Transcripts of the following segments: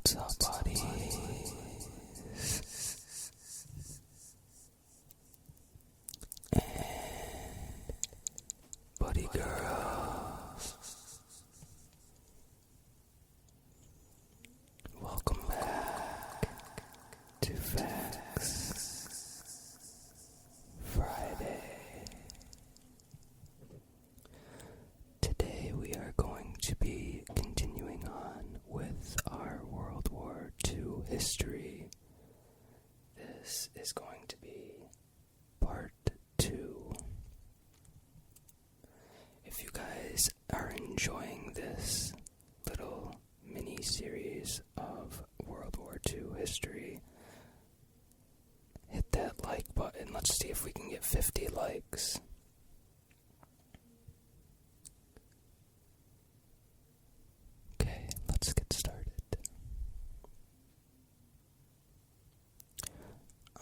What's up, buddies? And buddy girls, welcome back to Facts Friday. Today we are going to be continuing on with our World War II history. This is going to be part 2. If you guys are enjoying this little mini-series of World War II history, hit that like button. Let's see if we can get 50 likes. Okay, let's get started.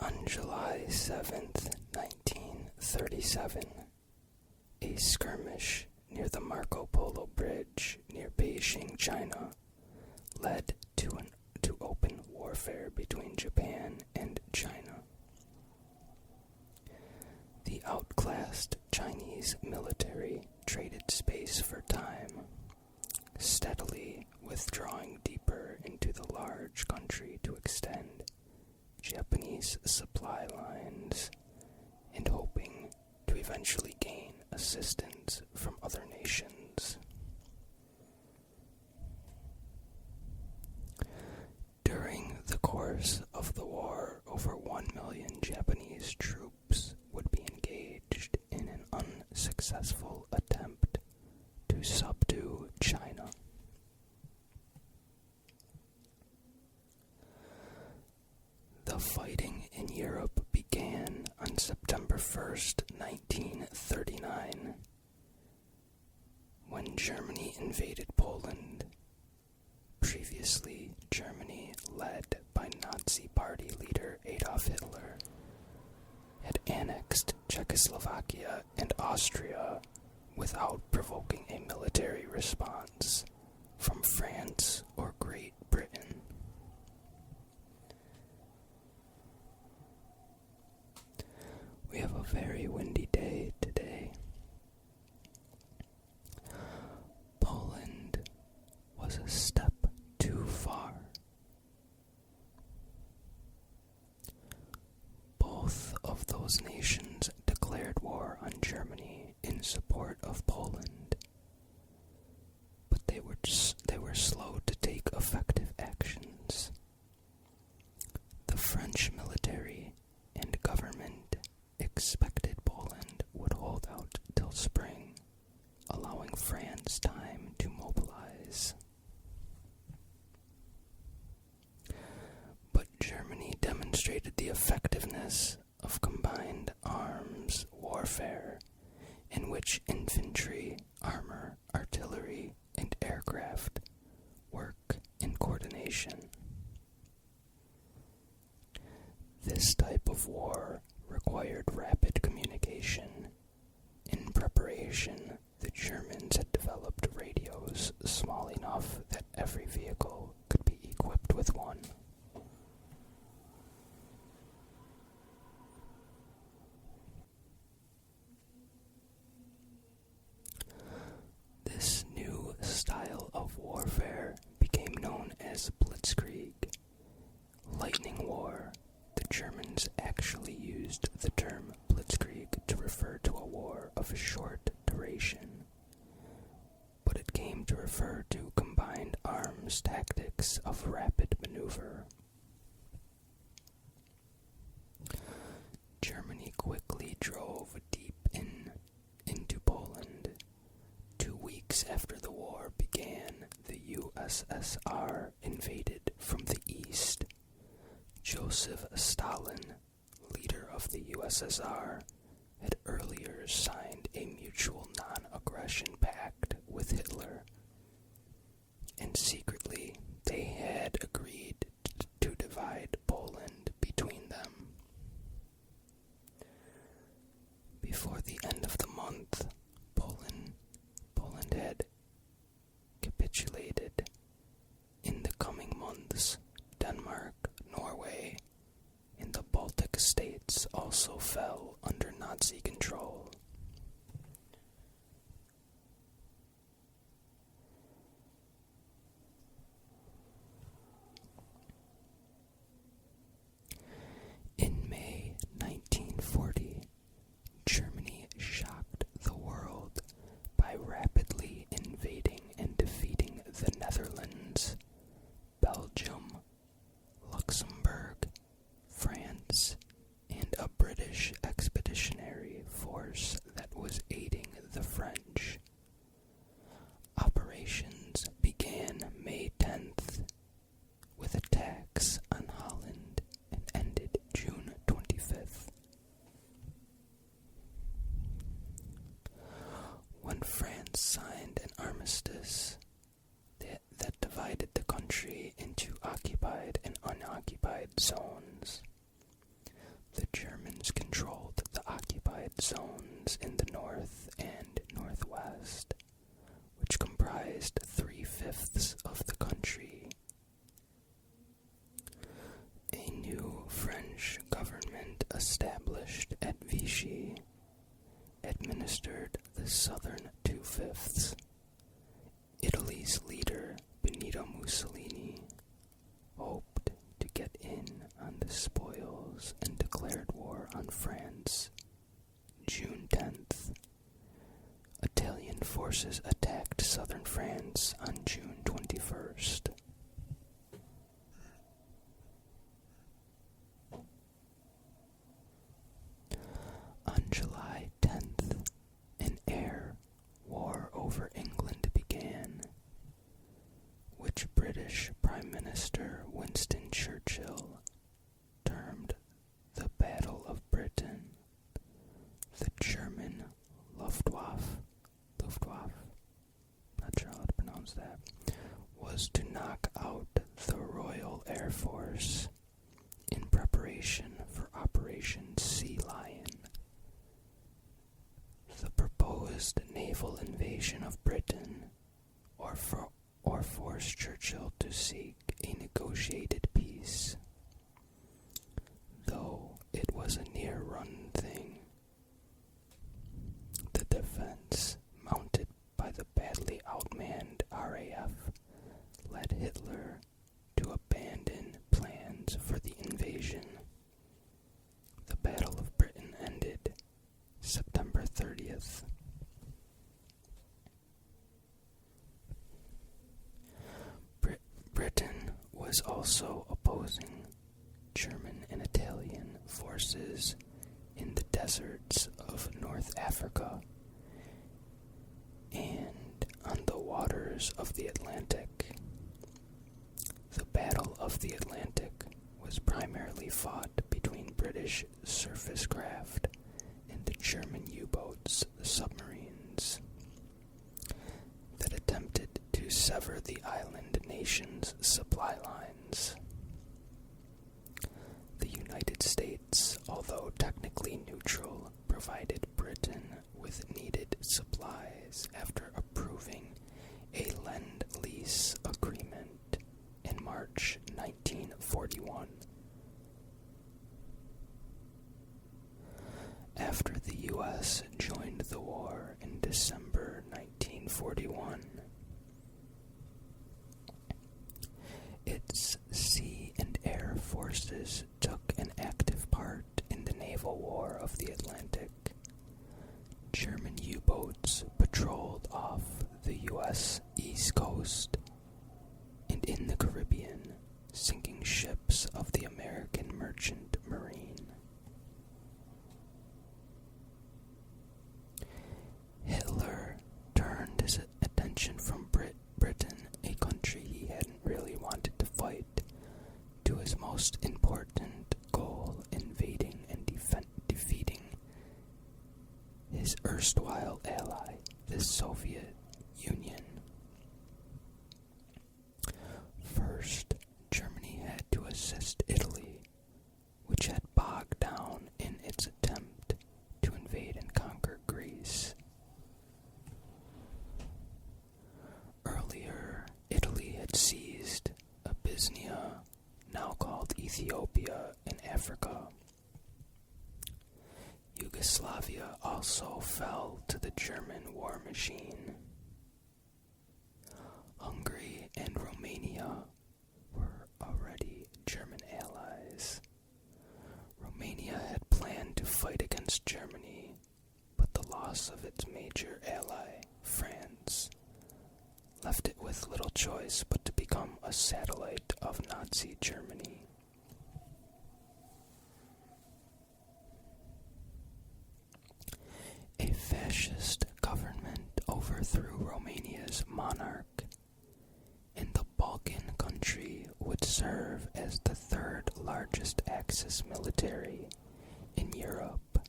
On July 7th, 1937, a skirmish near the Marco Polo Bridge near Beijing, China, led to open warfare between Japan and China. The outclassed Chinese military traded space for time, steadily withdrawing deeper into the large country to extend Japanese supply lines and hoping to eventually gain assistance from other nations. During the course of the war, over 1 million Japanese troops would be engaged in an unsuccessful attempt to subdue China. The fighting in Europe began on September 1st, 1939, when Germany invaded Poland. Previously, Germany, led by Nazi Party leader Adolf Hitler, had annexed Czechoslovakia and Austria without provoking a military response from France or Great Britain. We have a very windy day today. Poland was a step too far. Both of those nations declared war on Germany in support of Poland, but they were slow to take effective actions. The French military and government expected Poland would hold out till spring, allowing France time to mobilize. But Germany demonstrated the effectiveness of combined arms warfare, in which infantry, armor, artillery, and aircraft work in coordination. This type of war required rapid communication. In preparation, the Germans had developed radios small enough that every vehicle could be equipped with one. This new style of warfare became known as Blitzkrieg. Lightning War. The Germans actually used the term Blitzkrieg to refer to a war of short duration, but it came to refer to combined arms tactics of rapid maneuver. Germany quickly drove deep into Poland. 2 weeks after the war began, the USSR invaded from the east. Joseph Stalin, leader of the USSR, had earlier signed a mutual non-aggression pact with Hitler, and secretly they had agreed to divide Poland between them. Before the end of the month, Poland had capitulated. In the coming months, Netherlands, Denmark, Norway, and the Baltic states also fell under Nazi control. In May 1940, Germany shocked the world by rapidly invading and defeating the Netherlands, Belgium, Luxembourg, France, and a British expeditionary force that was aiding the French. Operations began May 10th with attacks on Holland and ended June 25th. When France signed an armistice that divided the country into occupied and unoccupied zones, the Germans controlled the occupied zones in the north and northwest, which comprised 3/5 of the country. A new French government established at Vichy administered the southern 2/5. Italy's leader, Benito Mussolini, hoped to get in on the spoils and declared war on France. June 10th. Italian forces attacked southern France on June 21st. On July 10th, an air war over England began, which British Prime Minister Winston Churchill termed the Battle of Britain. The German Luftwaffe, not sure how to pronounce that, was to knock out the Royal Air Force in preparation for Operation Sea Lion. The proposed naval invasion of Britain, or forced Churchill to seek a negotiated peace. Though it was a near-run thing, the defense, mounted by the badly outmanned RAF, led Hitler to abandon plans for the invasion. The Battle of Britain ended September 30th. Britain was also opposing German and Italian forces in the deserts of North Africa and on the waters of the Atlantic. The Battle of the Atlantic was primarily fought between British surface craft and the German U-boats, the submarines, that attempted to sever the island nation's supply lines. The United States, although technically neutral, provided Britain with needed supplies after approving a Lend-Lease agreement in March 1941. After the U.S. joined the war in December 1941, its sea and air forces took an active part in the naval war of the Atlantic. German U-boats patrolled off the U.S. East Coast and in the Caribbean, sinking ships of the American Merchant Marine. Hitler turned his attention from Britain, a country he hadn't really wanted to fight, to his most important goal, invading and defeating his erstwhile ally, the Soviet Union. First, Germany had to assist Italy, which had bogged down in its attempt to invade and conquer Greece. Earlier, Italy had seized Abyssinia, Ethiopia, and Africa. Yugoslavia also fell to the German war machine. Hungary and Romania were already German allies. Romania had planned to fight against Germany, but the loss of its major ally, France, left it with little choice but to become a satellite of Nazi Germany. A fascist government overthrew Romania's monarch, and the Balkan country would serve as the third largest Axis military in Europe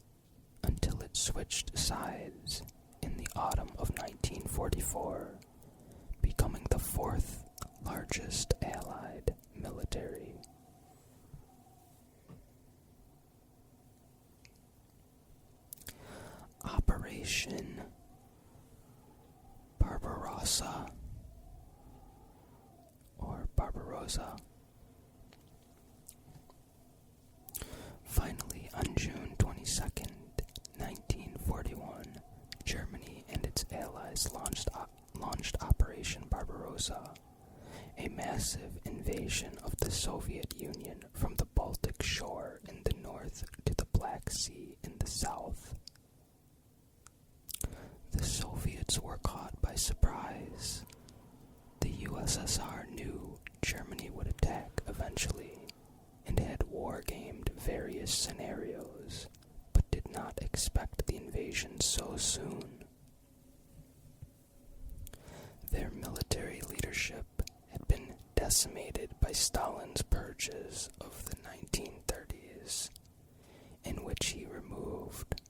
until it switched sides in the autumn of 1944, becoming the fourth largest Allied military. Operation Barbarossa, or Barbarossa. Finally, on June 22nd, 1941, Germany and its allies launched Operation Barbarossa, a massive invasion of the Soviet Union from the Baltic Shore in the north to the Black Sea in the south. The Soviets were caught by surprise. The USSR knew Germany would attack eventually and had war-gamed various scenarios, but did not expect the invasion so soon. Their military leadership had been decimated by Stalin's purges of the 1930s, in which he removed,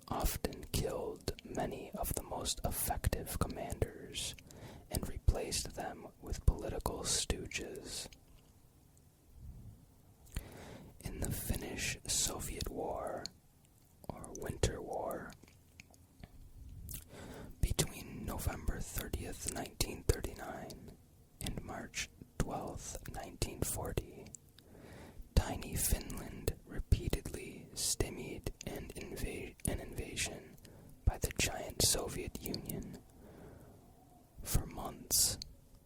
often killed, many of the most effective commanders and replaced them with political stooges. In the Finnish-Soviet War, or Winter War, between November 30th, 1939 and March 12th, 1940, tiny Finland repeatedly stymied an invasion by the giant Soviet Union for months,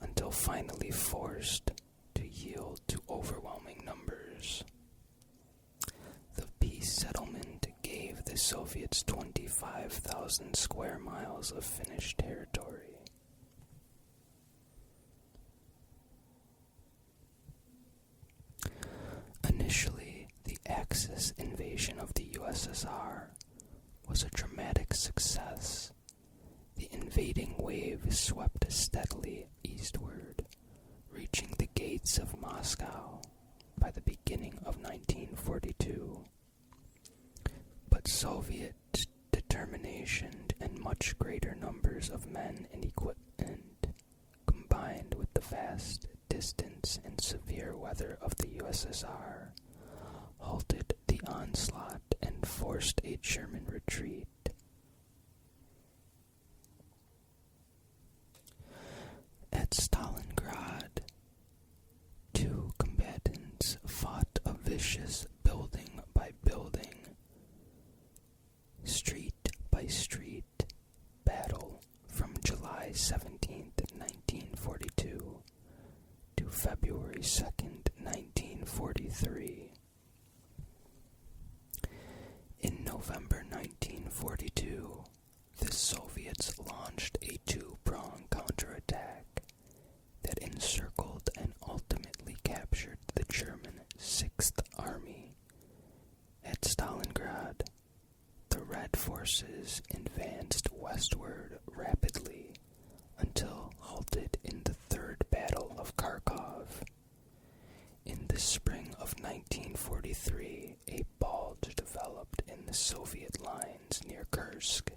until finally forced to yield to overwhelming numbers. The peace settlement gave the Soviets 25,000 square miles of Finnish territory. Initially, the Axis invasion of the USSR was a dramatic success. The invading wave swept steadily eastward, reaching the gates of Moscow by the beginning of 1942. But Soviet determination and much greater numbers of men and equipment, combined with the vast distance and severe weather of the USSR, halted the onslaught and forced a German retreat. At Stalingrad, two combatants fought a vicious building by building, street by street battle from July 17th, 1942 to February 2nd, 1943. In November 1942, the Soviets launched a two-pronged counterattack that encircled and ultimately captured the German 6th Army. At Stalingrad, the Red forces advanced westward rapidly until halted in the Third Battle of Kharkov. In the spring of 1943, a bulge developed in the Soviet lines near Kursk.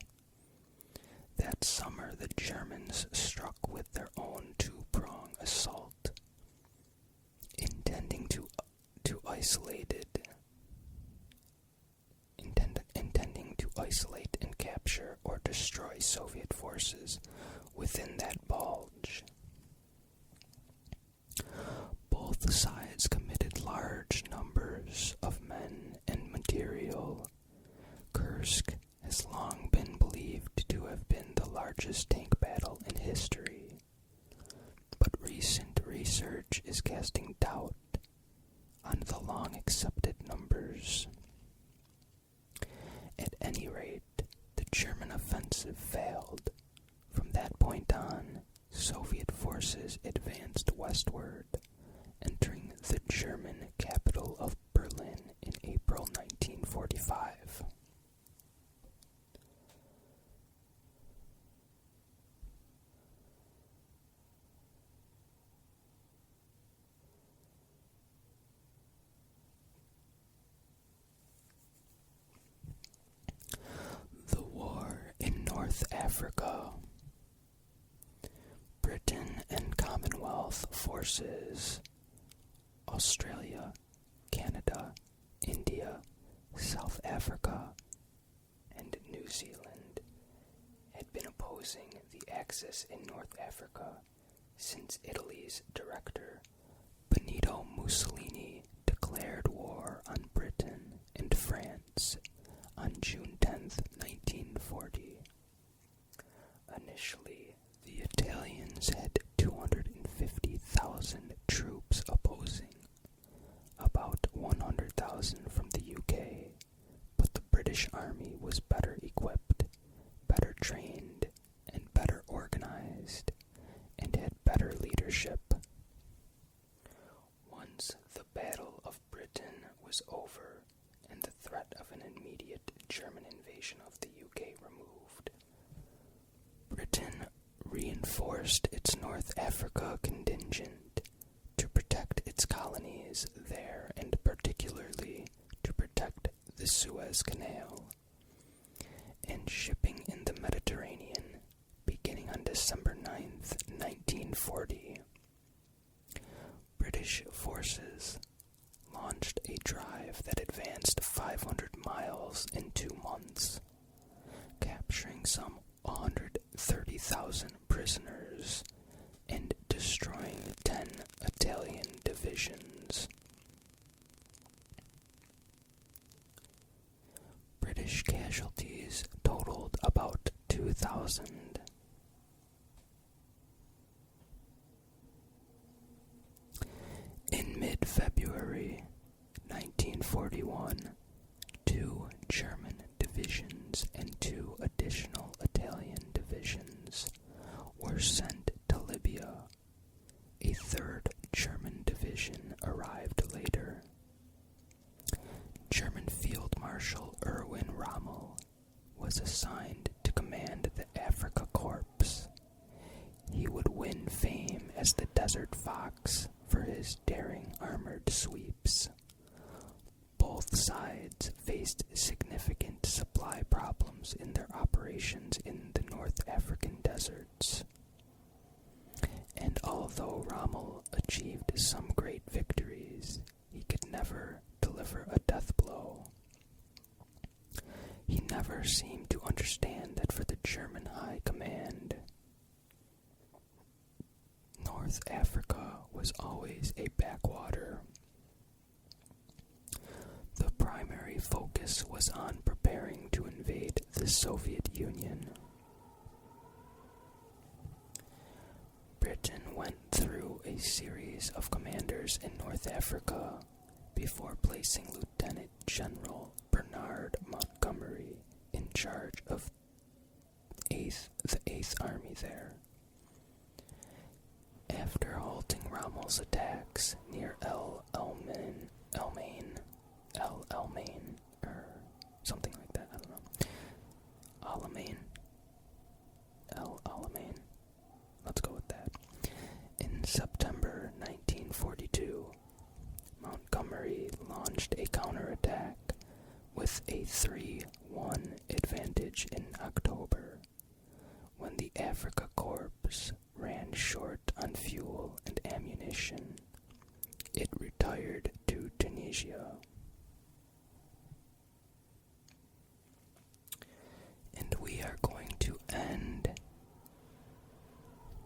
That summer, the Germans struck with their own two-prong assault, intending to isolate and capture or destroy Soviet forces within that bulge. Both sides committed large numbers largest tank battle in history. But recent research is casting doubt on the long-accepted numbers. At any rate, the German offensive failed. From that point on, Soviet forces advanced westward, entering the German capital of Berlin in April 1945. The war in North Africa. Britain and Commonwealth forces, Australia, Canada, India, South Africa, and New Zealand had been opposing the Axis in North Africa since Italy's director, Benito Mussolini, declared war on Britain and France on June 10, 1940. Initially, the Italians had 250,000 troops opposing, about 100,000 from the UK, but the British Army was better equipped, better trained, and better organized, and had better leadership. Once the Battle of Britain was over and the threat of an immediate German invasion of the UK removed, Britain reinforced its North Africa contingent to protect its colonies there and particularly to protect the Suez Canal. And shipping in the Mediterranean, beginning on December 9th, 1940, British forces launched a drive that advanced 500 miles in 2 months, capturing some 130,000 prisoners and destroying 10 Italian divisions. British casualties totaled about 2,000. In mid-February 1941, 2 German divisions and 2 additional Italian divisions were sent to Libya. A 3rd German division arrived later. German Field Marshal Erwin Rommel was assigned to command the Africa Corps. He would win fame as the Desert Fox for his daring armored sweeps. Both sides faced significant supply problems in their operations in the North African deserts. And although Rommel achieved some great victories, he could never deliver a death blow. He never seemed to understand that for the German High Command, North Africa was always a backwater. The primary focus was on preparing to invade the Soviet Union. Britain went through a series of commanders in North Africa before placing Lieutenant General Bernard Montgomery in charge of the 8th Army there. After halting Rommel's attacks near El Alamein, or something like that, I don't know. El Alamein. Let's go with that. In September 1942, Montgomery launched a counterattack with a 3-1 advantage in October, when the Africa Corps ran short on fuel and ammunition. It retired to Tunisia. And we are going to end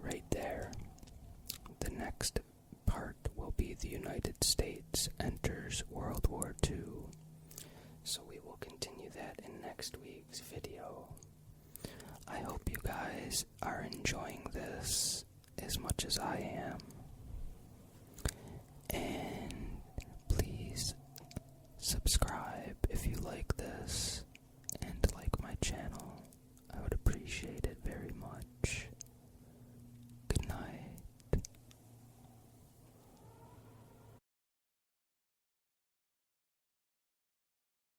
right there. The next part will be the United States enters World War II. So we will continue that in next week's video. I hope you guys guys are enjoying this as much as I am. And